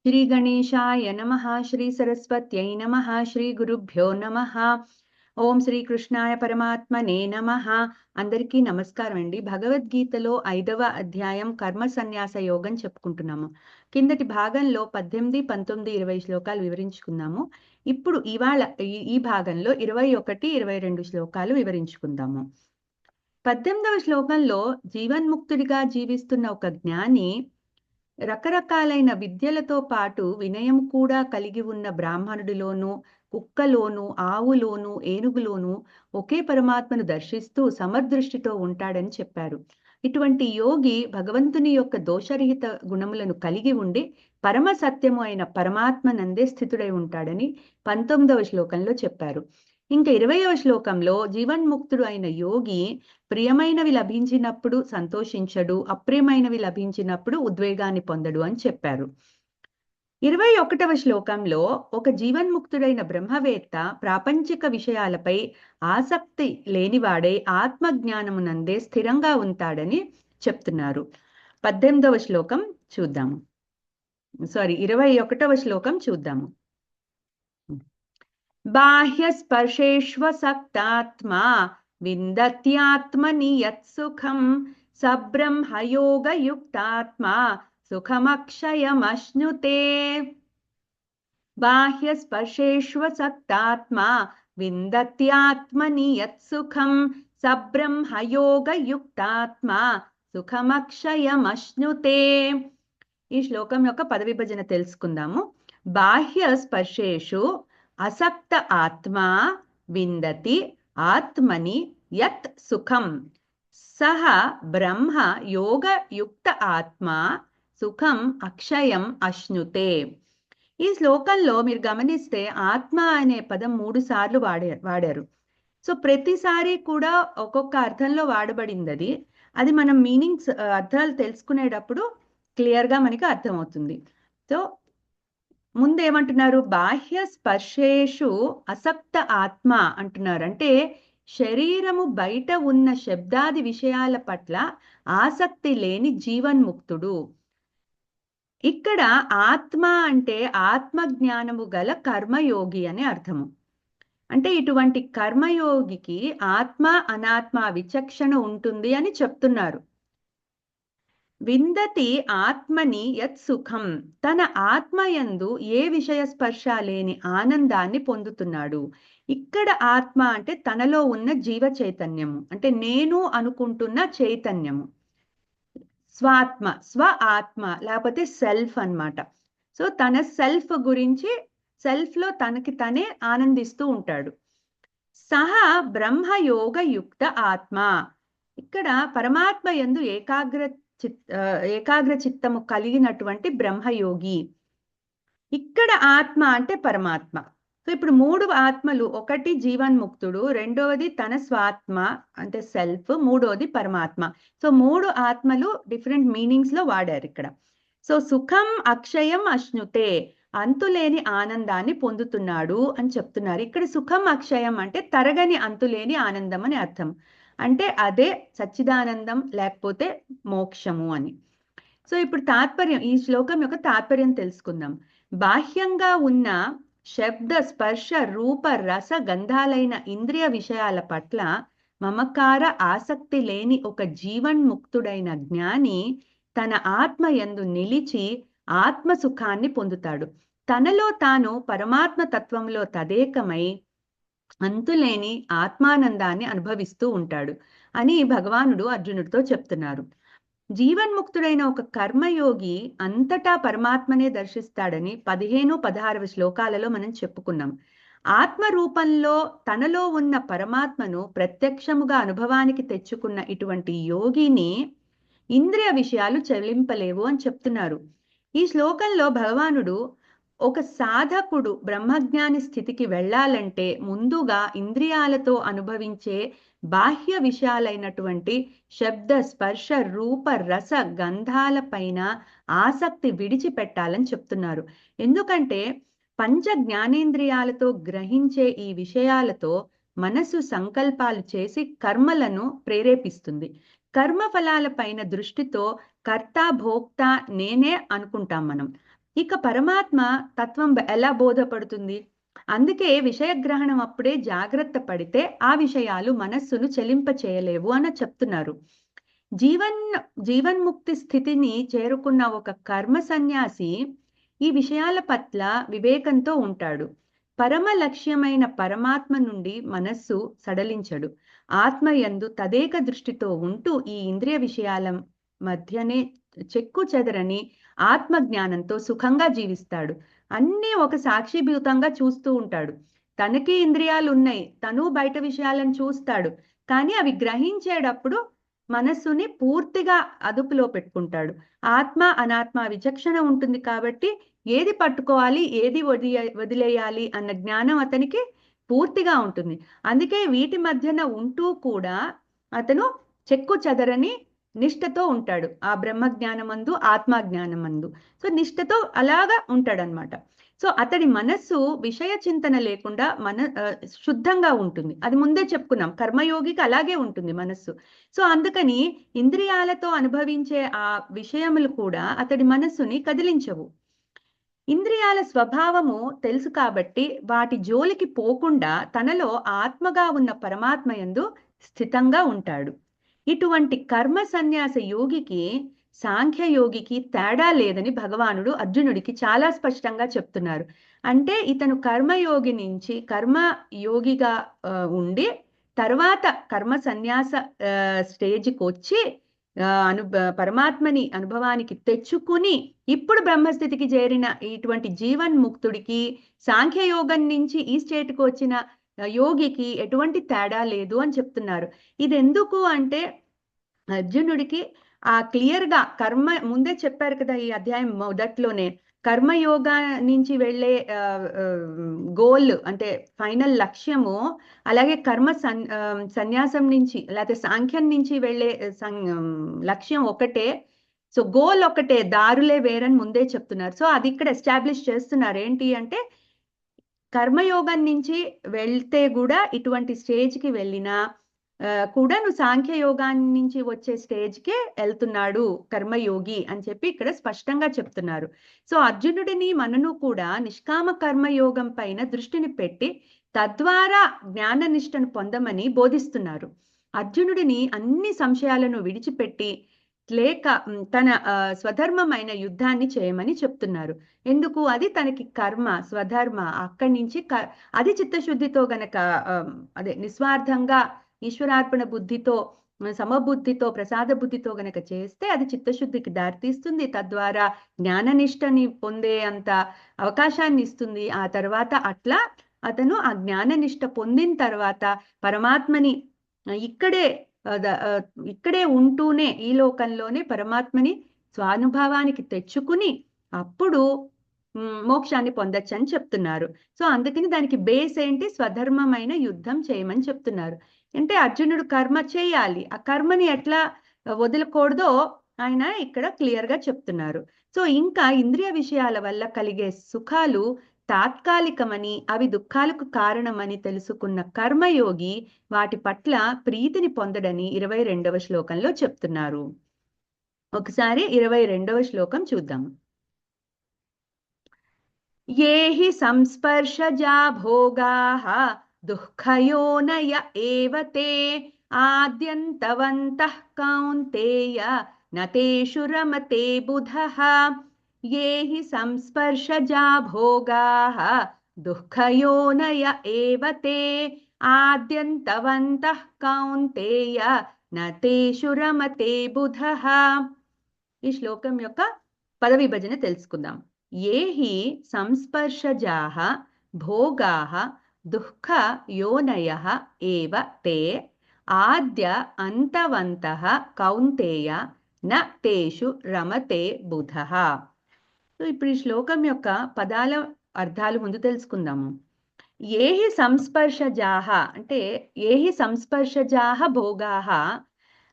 శ్రీ గణేశాయ నమః. శ్రీ సరస్వత్యై నమః. శ్రీ గురుభ్యో నమః. ఓం శ్రీ కృష్ణాయ పరమాత్మనే నమః. అందరికీ నమస్కారం అండి. భగవద్గీతలో 5వ అధ్యాయం కర్మ సన్యాస యోగం చెప్పుకుంటున్నాము. కిందటి భాగంలో 18, 19, 20 శ్లోకాలు వివరించుకున్నాము. ఇప్పుడు ఇవాళ ఈ భాగంలో 21, 22 శ్లోకాలు వివరించుకుందాము. 18వ శ్లోకంలో జీవన్ముక్తుడిగా జీవిస్తున్న ఒక జ్ఞాని రకరకాలైన విద్యలతో పాటు వినయం కూడా కలిగి ఉన్న బ్రాహ్మణుడిలోనూ, కుక్కలోను, ఆవులోను, ఏనుగులోను ఒకే పరమాత్మను దర్శిస్తూ సమదృష్టితో ఉంటాడని చెప్పారు. ఇటువంటి యోగి భగవంతుని యొక్క దోషరహిత గుణములను కలిగి ఉండి పరమ సత్యము అయిన పరమాత్మనందే స్థితుడై ఉంటాడని 19వ శ్లోకంలో చెప్పారు. ఇంకా 20వ శ్లోకంలో జీవన్ముక్తుడు అయిన యోగి ప్రియమైనవి లభించినప్పుడు సంతోషించడు, అప్రియమైనవి లభించినప్పుడు ఉద్వేగాన్ని పొందడు అని చెప్పారు. 21వ శ్లోకంలో ఒక జీవన్ముక్తుడైన బ్రహ్మవేత్త ప్రాపంచిక విషయాలపై ఆసక్తి లేనివాడై ఆత్మజ్ఞానమునందే స్థిరంగా ఉంటాడని చెప్తున్నారు. 18వ శ్లోకం చూద్దాము. 21వ శ్లోకం చూద్దాము. బాహ్యస్పర్శేష్వసక్తాత్మా విందత్యాత్మని యత్సుఖం సబ్రహ్మయోగయుక్తాత్మా సుఖమక్షయమశ్నుతే. బాహ్యస్పర్శేష్వసక్తాత్మా విందత్యాత్మని యత్సుఖం సబ్రహ్మయోగయుక్తాత్మా సుఖమక్షయమశ్నుతే. ఈ శ్లోకం యొక్క పద విభజన తెలుసుకుందాము. బాహ్య స్పర్శేషు అసక్త ఆత్మా విందతి ఆత్మని యత్ సుఖం సహ బ్రహ్మ యోగయుక్త ఆత్మ సుఖం అక్షయం అశ్నుతే. ఈ శ్లోకంలో మీరు గమనిస్తే ఆత్మ అనే పదం 3 సార్లు వాడారు. సో ప్రతిసారి కూడా ఒక్కొక్క అర్థంలో వాడబడింది. అది మనం మీనింగ్స్ అర్థాలు తెలుసుకునేటప్పుడు క్లియర్గా మనకి అర్థమవుతుంది. సో ముందేమంటున్నారు? బాహ్య స్పర్శేషు అసక్త ఆత్మ అంటున్నారు. అంటే శరీరము బయట ఉన్న శబ్దాది విషయాల పట్ల ఆసక్తి లేని జీవన్ముక్తుడు. ఇక్కడ ఆత్మ అంటే ఆత్మజ్ఞానము గల కర్మయోగి అని అర్థము. అంటే ఇటువంటి కర్మయోగికి ఆత్మ అనాత్మ విచక్షణ ఉంటుంది అని చెప్తున్నారు. విందతి ఆత్మని యత్ సుఖం, తన ఆత్మయందు ఏ విషయ స్పర్శ లేని ఆనందాన్ని పొందుతున్నాడు. ఇక్కడ ఆత్మ అంటే తనలో ఉన్న జీవ చైతన్యము, అంటే నేను అనుకుంటున్న చైతన్యము. స్వాత్మ, స్వ ఆత్మ లేకపోతే సెల్ఫ్ అన్నమాట. సో తన సెల్ఫ్ గురించి, సెల్ఫ్ లో తనకి తనే ఆనందిస్తూ ఉంటాడు. సహా బ్రహ్మయోగయుక్త ఆత్మ, ఇక్కడ పరమాత్మ యందు ఏకాగ్ర చిత్తము కలిగినటువంటి బ్రహ్మయోగి. ఇక్కడ ఆత్మ అంటే పరమాత్మ. సో ఇప్పుడు 3 ఆత్మలు, ఒకటి జీవన్ముక్తుడు, రెండవది తన స్వాత్మ అంటే సెల్ఫ్, మూడోది పరమాత్మ. సో 3 ఆత్మలు డిఫరెంట్ మీనింగ్స్ లో వాడారు ఇక్కడ. సో సుఖం అక్షయం అశ్నుతే, అంతులేని ఆనందాన్ని పొందుతున్నాడు అని చెప్తున్నారు. ఇక్కడ సుఖం అక్షయం అంటే తరగని అంతులేని ఆనందం అని అర్థం. అంటే అదే సచ్చిదానందం లేకపోతే మోక్షము అని. సో ఇప్పుడు తాత్పర్యం, ఈ శ్లోకం యొక్క తాత్పర్యం తెలుసుకుందాం. బాహ్యంగా ఉన్న శబ్ద స్పర్శ రూప రస గంధాలైన ఇంద్రియ విషయాల పట్ల మమకార ఆసక్తి లేని ఒక జీవన్ముక్తుడైన జ్ఞాని తన ఆత్మ యందు నిలిచి ఆత్మ సుఖాన్ని పొందుతాడు. తనలో తాను పరమాత్మ తత్వంలో తదేకమై అంతులేని ఆత్మానందాన్ని అనుభవిస్తూ ఉంటాడు అని భగవానుడు అర్జునుడితో చెప్తున్నారు. జీవన్ముక్తుడైన ఒక కర్మయోగి అంతటా పరమాత్మనే దర్శిస్తాడని 15, 16 శ్లోకాలలో మనం చెప్పుకున్నాం. ఆత్మ రూపంలో తనలో ఉన్న పరమాత్మను ప్రత్యక్షముగా అనుభవానికి తెచ్చుకున్న ఇటువంటి యోగిని ఇంద్రియ విషయాలు చెల్లింపలేవు అని చెప్తున్నారు. ఈ శ్లోకంలో భగవానుడు ఒక సాధకుడు బ్రహ్మజ్ఞాని స్థితికి వెళ్ళాలంటే ముందుగా ఇంద్రియాలతో అనుభవించే బాహ్య విషయాలైనటువంటి శబ్ద స్పర్శ రూప రస గంధాల పైన ఆసక్తి విడిచిపెట్టాలని చెప్తున్నారు. ఎందుకంటే పంచ జ్ఞానేంద్రియాలతో గ్రహించే ఈ విషయాలతో మనసు సంకల్పాలు చేసి కర్మలను ప్రేరేపిస్తుంది. కర్మ ఫలాల పైన దృష్టితో కర్త భోక్త నేనే అనుకుంటాం మనం. ఇక పరమాత్మ తత్వం ఎలా బోధపడుతుంది? అందుకే విషయగ్రహణం అప్పుడే జాగ్రత్త పడితే ఆ విషయాలు మనస్సును చెలింప చేయలేవు అని చెప్తున్నారు. జీవన్ జీవన్ముక్తి స్థితిని చేరుకున్న ఒక కర్మ సన్యాసి ఈ విషయాల పట్ల వివేకంతో ఉంటాడు. పరమ లక్ష్యమైన పరమాత్మ నుండి మనస్సు సడలించడు. ఆత్మయందు తదేక దృష్టితో ఉంటూ ఈ ఇంద్రియ విషయాల మధ్యనే చెక్కు చెదరని ఆత్మజ్ఞానంతో సుఖంగా జీవిస్తాడు. అన్నీ ఒక సాక్షిభూతంగా చూస్తూ ఉంటాడు. తనకి ఇంద్రియాలు ఉన్నాయి, తను బయట విషయాలను చూస్తాడు, కానీ అవి గ్రహించేటప్పుడు మనస్సుని పూర్తిగా అదుపులో పెట్టుకుంటాడు. ఆత్మ అనాత్మ విచక్షణ ఉంటుంది కాబట్టి ఏది పట్టుకోవాలి, ఏది వదిలేయాలి అన్న జ్ఞానం అతనికి పూర్తిగా ఉంటుంది. అందుకే వీటి మధ్యన ఉంటూ కూడా అతను చెక్కు చెదరని నిష్ఠతో ఉంటాడు. ఆ బ్రహ్మ జ్ఞానమందు ఆత్మ జ్ఞానమందు. సో నిష్ఠతో అలాగా ఉంటాడనమాట. సో అతడి మనస్సు విషయ చింతన లేకుండా శుద్ధంగా ఉంటుంది. అది ముందే చెప్పుకున్నాం, కర్మయోగికి అలాగే ఉంటుంది మనస్సు. సో అందుకని ఇంద్రియాలతో అనుభవించే ఆ విషయములు కూడా అతడి మనస్సుని కదిలించవు. ఇంద్రియాల స్వభావము తెలుసు కాబట్టి వాటి జోలికి పోకుండా తనలో ఆత్మగా ఉన్న పరమాత్మయందు స్థితంగా ఉంటాడు. ఇటువంటి కర్మ సన్యాస యోగికి సాంఖ్య యోగికి తేడా లేదని భగవానుడు అర్జునుడికి చాలా స్పష్టంగా చెప్తున్నారు. అంటే ఇతను కర్మయోగి నుంచి కర్మయోగిగా ఉండి తర్వాత కర్మ సన్యాస స్టేజ్కి వచ్చి పరమాత్మని అనుభవానికి తెచ్చుకుని ఇప్పుడు బ్రహ్మస్థితికి చేరిన ఇటువంటి జీవన్ముక్తుడికి సాంఖ్యయోగం నుంచి ఈ స్టేట్కి వచ్చిన యోగికి ఎటువంటి తేడా లేదు అని చెప్తున్నారు. ఇది ఎందుకు అంటే అర్జునుడికి ఆ క్లియర్గా కర్మ ముందే చెప్పారు కదా ఈ అధ్యాయం మొదట్లోనే, కర్మయోగా నుంచి వెళ్ళే గోల్ అంటే ఫైనల్ లక్ష్యము, అలాగే కర్మ సన్యాసం నుంచి లేకపోతే సాంఖ్యం నుంచి వెళ్ళే లక్ష్యం ఒకటే. సో గోల్ ఒకటే, దారులే వేరని ముందే చెప్తున్నారు. సో అది ఇక్కడ ఎస్టాబ్లిష్ చేస్తున్నారు. ఏంటి అంటే కర్మయోగం నుంచి వెళ్తే కూడా ఇటువంటి స్టేజ్కి వెళ్ళినా కూడా నువ్వు సాంఖ్య యోగాన్ని నుంచి వచ్చే స్టేజ్కే వెళ్తున్నాడు కర్మయోగి అని చెప్పి ఇక్కడ స్పష్టంగా చెప్తున్నారు. సో అర్జునుడిని మనను కూడా నిష్కామ కర్మయోగం పైన దృష్టిని పెట్టి తద్వారా జ్ఞాన నిష్టను పొందమని బోధిస్తున్నారు. అర్జునుడిని అన్ని సంశయాలను విడిచిపెట్టి లేక తన స్వధర్మమైన యుద్ధాన్ని చేయమని చెప్తున్నారు. ఎందుకు? అది తనకి కర్మ స్వధర్మ. అక్కడి నుంచి అది చిత్తశుద్ధితో గనక అదే నిస్వార్థంగా ఈశ్వరార్పణ బుద్ధితో సమబుద్ధితో ప్రసాద బుద్ధితో గనక చేస్తే అది చిత్తశుద్ధికి దారితీస్తుంది. తద్వారా జ్ఞాననిష్టని పొందే అంత అవకాశాన్ని ఇస్తుంది. ఆ తర్వాత అట్లా అతను ఆ జ్ఞాననిష్ట పొందిన తర్వాత పరమాత్మని ఇక్కడే ఉంటూనే ఈ లోకంలోనే పరమాత్మని స్వానుభవానికి తెచ్చుకుని అప్పుడు మోక్షాన్ని పొందొచ్చు అని చెప్తున్నారు. సో అందుకని దానికి బేస్ ఏంటి? స్వధర్మమైన యుద్ధం చేయమని చెప్తున్నారు. అంటే అర్జునుడు కర్మ చేయాలి, ఆ కర్మని ఎట్లా వదలకూడదో ఆయన ఇక్కడ క్లియర్గా చెప్తున్నారు. సో ఇంకా ఇంద్రియ విషయాల వల్ల కలిగే సుఖాలు తాత్కాలికమని అవి దుఃఖాలకు కారణమని తెలుసుకున్న కర్మయోగి వాటి పట్ల ప్రీతిని పొందడని 22వ శ్లోకంలో చెప్తున్నారు. ఒకసారి 22వ శ్లోకం చూద్దాం. ఏహి సంస్పర్శజా భోగాః దుఃఖయోనయ ఏవ తే ఆద్యంతవంతః కౌంతేయ నతేషు రమతే బుధః. ఏహి సంస్పర్శజా భోగాః దుఃఖయోనయ ఏవ తే ఆద్యంతవంతః కౌంతేయ నతేషు రమతే బుధః. ఈ శ్లోకం యొక్క పద విభజన తెలుసుకుందాం. ఏహి సంస్పర్శజాః భోగాః దుఃఖ యోనయః ఏవ తే ఆద్య అంతవంతః కౌంతేయ న తేషు రమతే బుధః. ఇప్పుడు ఈ శ్లోకం యొక్క పదాల అర్థాలు ముందు తెలుసుకుందాము. ఏహి సంస్పర్శజాః అంటే ఏహి సంస్పర్శజాః భోగాః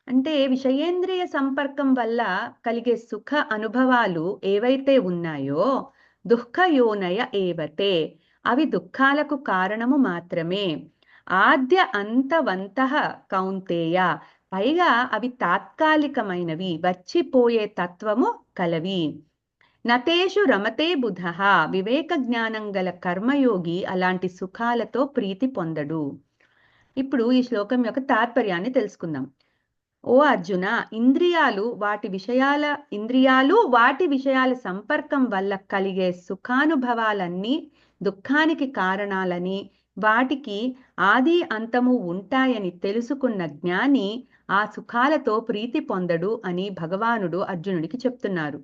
అంటే విషయేంద్రియ సంపర్కం వల్ల కలిగే సుఖ అనుభవాలు ఏవైతే ఉన్నాయో దుఃఖయోనయ ఏవతే అవి దుఃఖాలకు కారణము మాత్రమే. ఆద్య అంతవంతః కౌంతేయ పైగా అవి తాత్కాలికమైనవి, వచ్చిపోయే తత్వము కలవి. నతేషు రమతే బుధ. వివేక జ్ఞానం గల కర్మయోగి అలాంటి సుఖాలతో ప్రీతి పొందడు. ఇప్పుడు ఈ శ్లోకం యొక్క తాత్పర్యాన్ని తెలుసుకుందాం. ఓ అర్జున, ఇంద్రియాలు వాటి విషయాల సంపర్కం వల్ల కలిగే సుఖానుభవాలన్నీ దుఃఖానికి కారణాలని, వాటికి ఆది అంతము ఉంటాయని తెలుసుకున్న జ్ఞాని ఆ సుఖాలతో ప్రీతి పొందడు అని భగవానుడు అర్జునుడికి చెప్తున్నారు.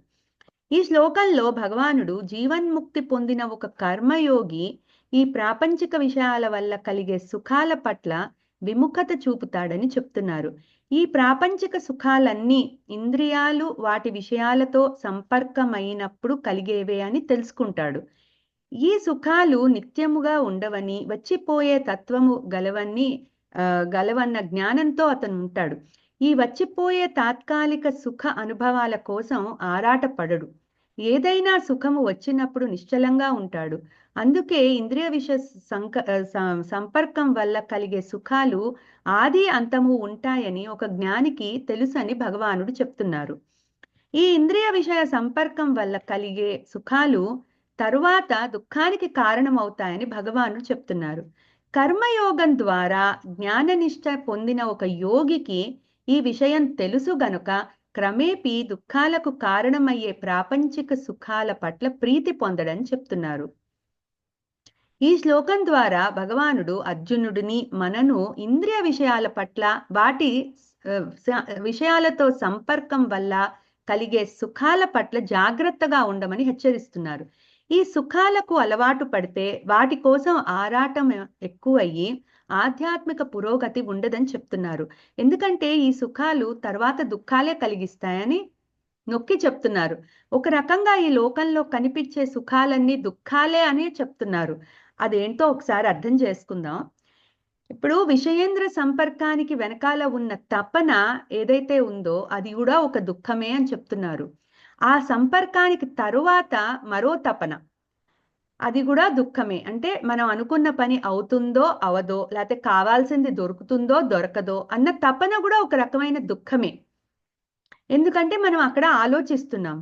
ఈ శ్లోకంలో భగవానుడు జీవన్ముక్తి పొందిన ఒక కర్మయోగి ఈ ప్రాపంచిక విషయాల వల్ల కలిగే సుఖాల పట్ల విముఖత చూపుతాడని చెప్తున్నారు. ఈ ప్రాపంచిక సుఖాలన్నీ ఇంద్రియాలు వాటి విషయాలతో సంపర్కమైనప్పుడు కలిగేవే అని తెలుసుకుంటాడు. ఈ సుఖాలు నిత్యముగా ఉండవని, వచ్చిపోయే తత్వము గలవన్న జ్ఞానంతో అతను ఉంటాడు. ఈ వచ్చిపోయే తాత్కాలిక సుఖ అనుభవాల కోసం ఆరాటపడడు. ఏదైనా సుఖము వచ్చినప్పుడు నిశ్చలంగా ఉంటాడు. అందుకే ఇంద్రియ విషయ సంపర్కం వల్ల కలిగే సుఖాలు ఆది అంతము ఉంటాయని ఒక జ్ఞానికి తెలుసని భగవానుడు చెప్తున్నారు. ఈ ఇంద్రియ విషయ సంపర్కం వల్ల కలిగే సుఖాలు తరువాత దుఃఖానికి కారణమవుతాయని భగవానుడు చెప్తున్నారు. కర్మయోగం ద్వారా జ్ఞాననిష్ట పొందిన ఒక యోగికి ఈ విషయం తెలుసు గనుక క్రమేపీ దుఃఖాలకు కారణమయ్యే ప్రాపంచిక సుఖాల పట్ల ప్రీతి పొందడని చెప్తున్నారు. ఈ శ్లోకం ద్వారా భగవానుడు అర్జునుడిని, మనను ఇంద్రియ విషయాల పట్ల, వాటి విషయాలతో సంపర్కం వల్ల కలిగే సుఖాల పట్ల జాగ్రత్తగా ఉండమని హెచ్చరిస్తున్నారు. ఈ సుఖాలకు అలవాటు పడితే వాటి కోసం ఆరాటం ఎక్కువయ్యి ఆధ్యాత్మిక పురోగతి ఉండదని చెప్తున్నారు. ఎందుకంటే ఈ సుఖాలు తర్వాత దుఃఖాలే కలిగిస్తాయని నొక్కి చెప్తున్నారు. ఒక రకంగా ఈ లోకంలో కనిపించే సుఖాలన్నీ దుఃఖాలే అని చెప్తున్నారు. అదేంటో ఒకసారి అర్థం చేసుకుందాం. ఇప్పుడు విషయేంద్ర సంపర్కానికి వెనకాల ఉన్న తపన ఏదైతే ఉందో అది కూడా ఒక దుఃఖమే అని చెప్తున్నారు. ఆ సంపర్కానికి తరువాత మరో తపన, అది కూడా దుఃఖమే. అంటే మనం అనుకున్న పని అవుతుందో అవదో, లేకపోతే కావాల్సింది దొరుకుతుందో దొరకదో అన్న తపన కూడా ఒక రకమైన దుఃఖమే. ఎందుకంటే మనం అక్కడ ఆలోచిస్తున్నాం,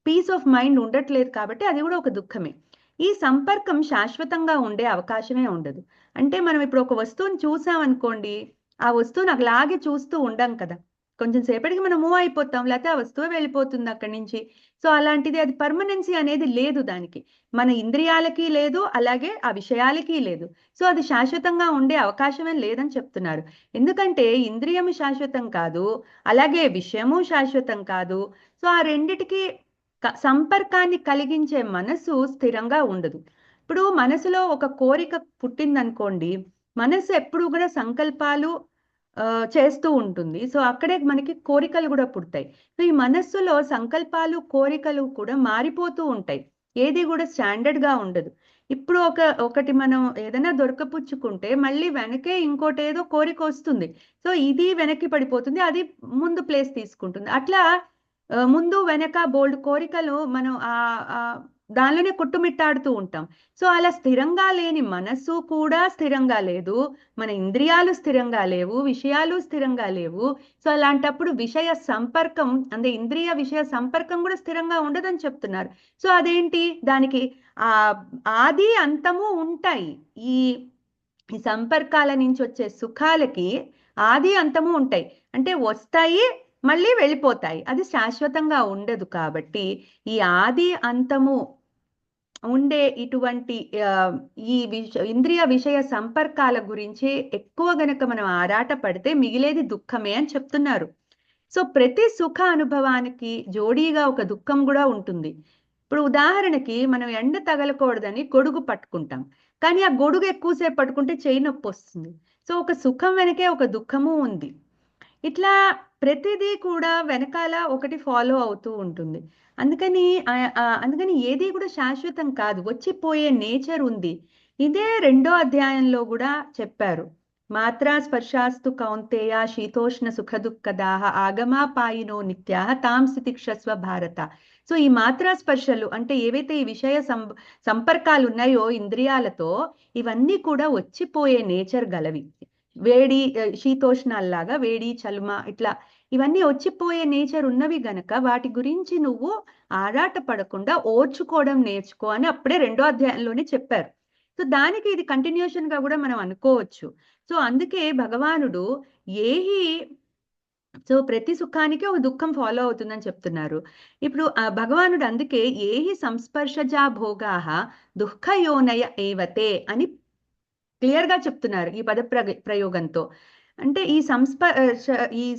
పీస్ ఆఫ్ మైండ్ ఉండట్లేదు కాబట్టి అది కూడా ఒక దుఃఖమే. ఈ సంపర్కం శాశ్వతంగా ఉండే అవకాశమే ఉండదు. అంటే మనం ఇప్పుడు ఒక వస్తువుని చూసామనుకోండి, ఆ వస్తువుని అలాగే చూస్తూ ఉండం కదా, కొంచెం సేపటికి మనం మూవ్ అయిపోతాం, లేకపోతే ఆ వస్తువు వెళ్ళిపోతుంది అక్కడి నుంచి. సో అలాంటిది, అది పర్మనెన్సీ అనేది లేదు దానికి, మన ఇంద్రియాలకి లేదు, అలాగే ఆ విషయాలకి లేదు. సో అది శాశ్వతంగా ఉండే అవకాశమే లేదని చెప్తున్నారు. ఎందుకంటే ఇంద్రియము శాశ్వతం కాదు, అలాగే విషయము శాశ్వతం కాదు. సో ఆ రెండిటికి సంపర్కాన్ని కలిగించే మనసు స్థిరంగా ఉండదు. ఇప్పుడు మనసులో ఒక కోరిక పుట్టిందనుకోండి, మనసు ఎప్పుడు కూడా సంకల్పాలు చేస్తూ ఉంటుంది. సో అక్కడే మనకి కోరికలు కూడా పుడతాయి. సో ఈ మనస్సులో సంకల్పాలు కోరికలు కూడా మారిపోతూ ఉంటాయి, ఏది కూడా స్టాండర్డ్ గా ఉండదు. ఇప్పుడు ఒకటి మనం ఏదైనా దొరకపుచ్చుకుంటే మళ్ళీ వెనకే ఇంకోటి ఏదో కోరిక వస్తుంది. సో ఇది వెనక్కి పడిపోతుంది, అది ముందు ప్లేస్ తీసుకుంటుంది. అట్లా ముందు వెనక బోల్డ్ కోరికలు మనం దానిలోనే కొట్టుమిట్టాడుతూ ఉంటాం. సో అలా స్థిరంగా లేని మనస్సు కూడా స్థిరంగా లేదు, మన ఇంద్రియాలు స్థిరంగా లేవు, విషయాలు స్థిరంగా లేవు. సో అలాంటప్పుడు విషయ సంపర్కం, అంటే ఇంద్రియ విషయ సంపర్కం కూడా స్థిరంగా ఉండదని చెప్తున్నారు. సో అదేంటి, దానికి ఆది అంతము ఉంటాయి. ఈ సంపర్కాల నుంచి వచ్చే సుఖాలకి ఆది అంతము ఉంటాయి, అంటే వస్తాయి మళ్ళీ వెళ్ళిపోతాయి, అది శాశ్వతంగా ఉండదు. కాబట్టి ఈ ఆది అంతము ఉండే ఇటువంటి ఈ ఇంద్రియ విషయ సంపర్కాల గురించి ఎక్కువ గనక మనం ఆరాట పడితే మిగిలేది దుఃఖమే అని చెప్తున్నారు. సో ప్రతి సుఖ అనుభవానికి జోడీగా ఒక దుఃఖం కూడా ఉంటుంది. ఇప్పుడు ఉదాహరణకి మనం ఎండ తగలకూడదని గొడుగు పట్టుకుంటాం, కానీ ఆ గొడుగు ఎక్కువసేపు పట్టుకుంటే చెయ్యి నొప్పి వస్తుంది. సో ఒక సుఖం వెనకే ఒక దుఃఖము ఉంది. ఇట్లా ప్రతిదీ కూడా వెనకాల ఒకటి ఫాలో అవుతూ ఉంటుంది. అందుకని ఏది కూడా శాశ్వతం కాదు, వచ్చిపోయే నేచర్ ఉంది. ఇదే 2వ అధ్యాయంలో కూడా చెప్పారు. మాత్రా స్పర్శాస్తు కౌంతేయ శీతోష్ణ సుఖ దుఃఖదాహ ఆగమాపాయినో నిత్యాః తాం తితిక్షస్వ భారత. సో ఈ మాత్రా స్పర్శలు అంటే ఏవైతే ఈ విషయ సంపర్కాలు ఉన్నాయో ఇంద్రియాలతో, ఇవన్నీ కూడా వచ్చిపోయే నేచర్ గలవి. వేడి శీతోష్ణాల్లాగా వేడి చలుమ ఇట్లా ఇవన్నీ వచ్చిపోయే నేచర్ ఉన్నవి గనక వాటి గురించి నువ్వు ఆరాట పడకుండా ఓర్చుకోవడం నేర్చుకో అని అప్పుడే 2వ అధ్యాయంలోనే చెప్పారు. సో దానికి ఇది కంటిన్యూషన్ గా కూడా మనం అనుకోవచ్చు. సో అందుకే భగవానుడు ఏహి సో ప్రతి సుఖానికి ఒక దుఃఖం ఫాలో అవుతుందని చెప్తున్నారు. ఇప్పుడు ఆ భగవానుడు అందుకే ఏహి సంస్పర్శజా భోగాహ దుఃఖయోనయ ఏవతే అని క్లియర్ గా చెప్తున్నారు ఈ పద ప్రయోగంతో. అంటే ఈ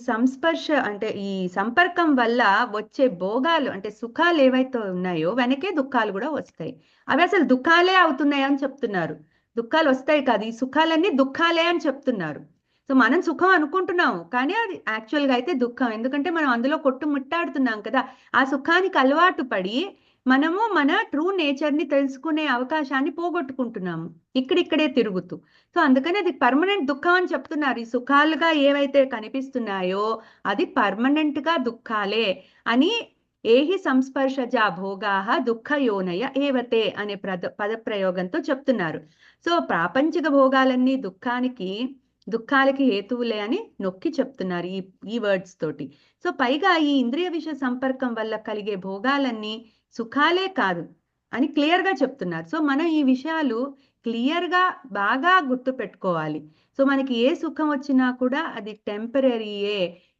సంస్పర్శ అంటే ఈ సంపర్కం వల్ల వచ్చే భోగాలు అంటే సుఖాలు ఏవైతే ఉన్నాయో వెనకే దుఃఖాలు కూడా వస్తాయి. అవి అసలు దుఃఖాలే అవుతున్నాయి అని చెప్తున్నారు. దుఃఖాలు వస్తాయి కాదు, ఈ సుఖాలన్నీ దుఃఖాలే అని చెప్తున్నారు. సో మనం సుఖం అనుకుంటున్నాము కానీ అది యాక్చువల్గా అయితే దుఃఖం. ఎందుకంటే మనం అందులో కొట్టుముట్టాడుతున్నాం కదా. ఆ సుఖానికి అలవాటు పడి మనము మన ట్రూ నేచర్ ని తెలుసుకునే అవకాశాన్ని పోగొట్టుకుంటున్నాము ఇక్కడిక్కడే తిరుగుతూ. సో అందుకని అది పర్మనెంట్ దుఃఖం అని చెప్తున్నారు. ఈ సుఖాలుగా ఏవైతే కనిపిస్తున్నాయో అది పర్మనెంట్ గా దుఃఖాలే అని ఏహి సంస్పర్శజా భోగాహ దుఃఖయోనయ ఏవతే అనే పదప్రయోగంతో చెప్తున్నారు. సో ప్రాపంచిక భోగాలన్నీ దుఃఖాలకి హేతువులే అని నొక్కి చెప్తున్నారు ఈ వర్డ్స్ తోటి. సో పైగా ఈ ఇంద్రియ విషయ సంపర్కం వల్ల కలిగే భోగాలన్నీ సుఖాలే కాదు అని క్లియర్ గా చెప్తున్నారు. సో మనం ఈ విషయాలు క్లియర్ గా బాగా గుర్తు పెట్టుకోవాలి. సో మనకి ఏ సుఖం వచ్చినా కూడా అది టెంపరీయే,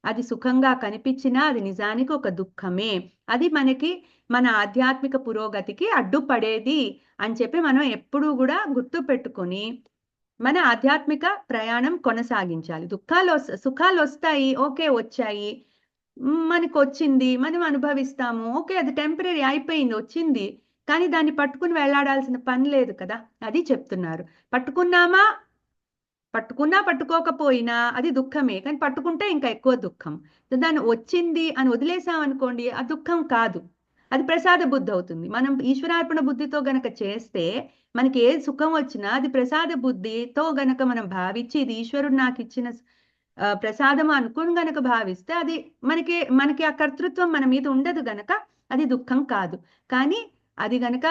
అది సుఖంగా కనిపించినా అది నిజానికి ఒక దుఃఖమే, అది మనకి మన ఆధ్యాత్మిక పురోగతికి అడ్డుపడేది అని చెప్పి మనం ఎప్పుడూ కూడా గుర్తు పెట్టుకొని మన ఆధ్యాత్మిక ప్రయాణం కొనసాగించాలి. సుఖాలు వస్తాయి, ఓకే వచ్చాయి, మనకు వచ్చింది, మనం అనుభవిస్తాము, ఓకే అది టెంపరీ అయిపోయింది వచ్చింది, కానీ దాన్ని పట్టుకుని వెళ్ళాడాల్సిన పని లేదు కదా. అది చెప్తున్నారు. పట్టుకున్నా పట్టుకోకపోయినా అది దుఃఖమే, కానీ పట్టుకుంటే ఇంకా ఎక్కువ దుఃఖం. దాన్ని వచ్చింది అని వదిలేసామనుకోండి ఆ దుఃఖం కాదు, అది ప్రసాద బుద్ధి అవుతుంది. మనం ఈశ్వరార్పణ బుద్ధితో గనక చేస్తే మనకి ఏ సుఖం వచ్చినా అది ప్రసాద బుద్ధితో గనక మనం భావించి ఇది ఈశ్వరుడు నాకు ఇచ్చిన ప్రసాదం అనుకుని గనక భావిస్తే అది మనకి ఆ కర్తృత్వం మన మీద ఉండదు గనక అది దుఃఖం కాదు. కానీ అది గనక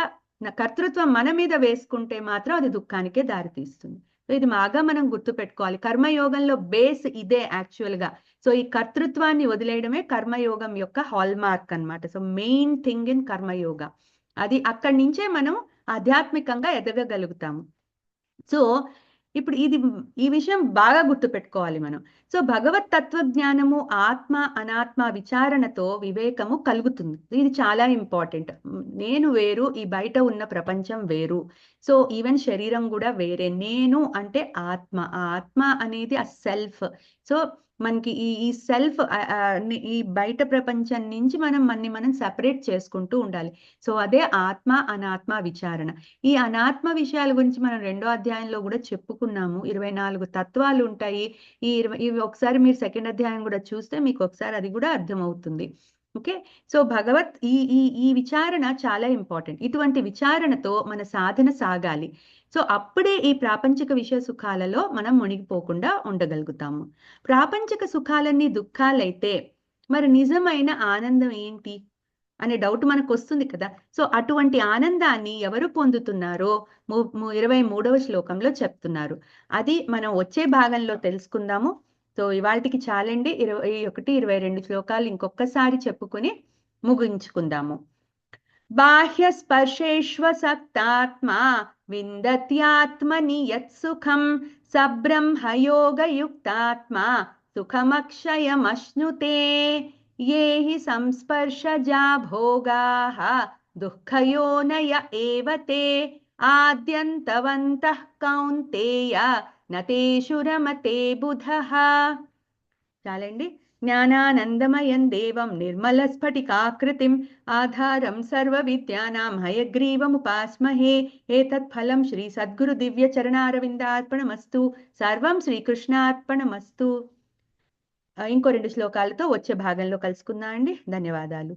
కర్తృత్వం మన మీద వేసుకుంటే మాత్రం అది దుఃఖానికే దారితీస్తుంది. సో ఇది బాగా మనం గుర్తు పెట్టుకోవాలి. కర్మయోగంలో బేస్ ఇదే యాక్చువల్ గా. సో ఈ కర్తృత్వాన్ని వదిలేయడమే కర్మయోగం యొక్క హాల్ మార్క్ అన్నమాట. So main thing in karma yoga అది. అక్కడి నుంచే మనం ఆధ్యాత్మికంగా ఎదగగలుగుతాము. సో ఇప్పుడు ఈ విషయం బాగా గుర్తు పెట్టుకోవాలి మనం. సో భగవత్ తత్వజ్ఞానము ఆత్మ అనాత్మ విచారణతో వివేకము కలుగుతుంది. ఇది చాలా ఇంపార్టెంట్. నేను వేరు, ఈ బయట ఉన్న ప్రపంచం వేరు. సో ఈవెన్ శరీరం కూడా వేరే. నేను అంటే ఆత్మ, ఆ ఆత్మ అనేది ఆ సెల్ఫ్. సో మనకి ఈ సెల్ఫ్ ఈ బయట ప్రపంచం నుంచి మనం సెపరేట్ చేసుకుంటూ ఉండాలి. సో అదే ఆత్మ అనాత్మ విచారణ. ఈ అనాత్మ విషయాల గురించి మనం 2వ అధ్యాయంలో కూడా చెప్పుకున్నాము. 24 తత్వాలు ఉంటాయి. ఇవి ఒకసారి మీరు 2వ అధ్యాయం కూడా చూస్తే మీకు ఒకసారి అది కూడా అర్థమవుతుంది. ఓకే. సో భగవత్ ఈ విచారణ చాలా ఇంపార్టెంట్. ఇటువంటి విచారణతో మన సాధన సాగాలి. సో అప్పుడే ఈ ప్రాపంచిక విషయ సుఖాలలో మనం మునిగిపోకుండా ఉండగలుగుతాము. ప్రాపంచిక సుఖాలన్నీ దుఃఖాలైతే మరి నిజమైన ఆనందం ఏంటి అనే డౌట్ మనకు వస్తుంది కదా. సో అటువంటి ఆనందాన్ని ఎవరు పొందుతున్నారో 23వ శ్లోకంలో చెప్తున్నారు. అది మనం వచ్చే భాగంలో తెలుసుకుందాము. సో ఇవాళకి చాలండి. 21, 22 శ్లోకాలు ఇంకొకసారి చెప్పుకుని ముగించుకుందాము. బాహ్య స్పర్శేష్వసక్తాత్మా విందత్యాత్మని యత్సుఖం సబ్రహ్మయోగయుక్తాత్మా సుఖమక్షయమశ్నుతే ఏహి సంస్పర్శజా భోగాః దుఃఖయోనయ ఏవతే ఆద్యంతవంతః కౌంతేయ నతేషు రమతే బుధః. చాలండి. జ్ఞానానందమయం దేవం నిర్మల స్ఫటికాకృతిం ఆధారం సర్వ విద్యానాం హయగ్రీవముపాస్మహే ఏతత్ ఫలం శ్రీ సద్గురు దివ్య చరణారవిందార్పణమస్తు. సర్వం శ్రీకృష్ణార్పణమస్తు. ఇంకో 2 శ్లోకాలతో వచ్చే భాగంలో కలుసుకుందాం అండి. ధన్యవాదాలు.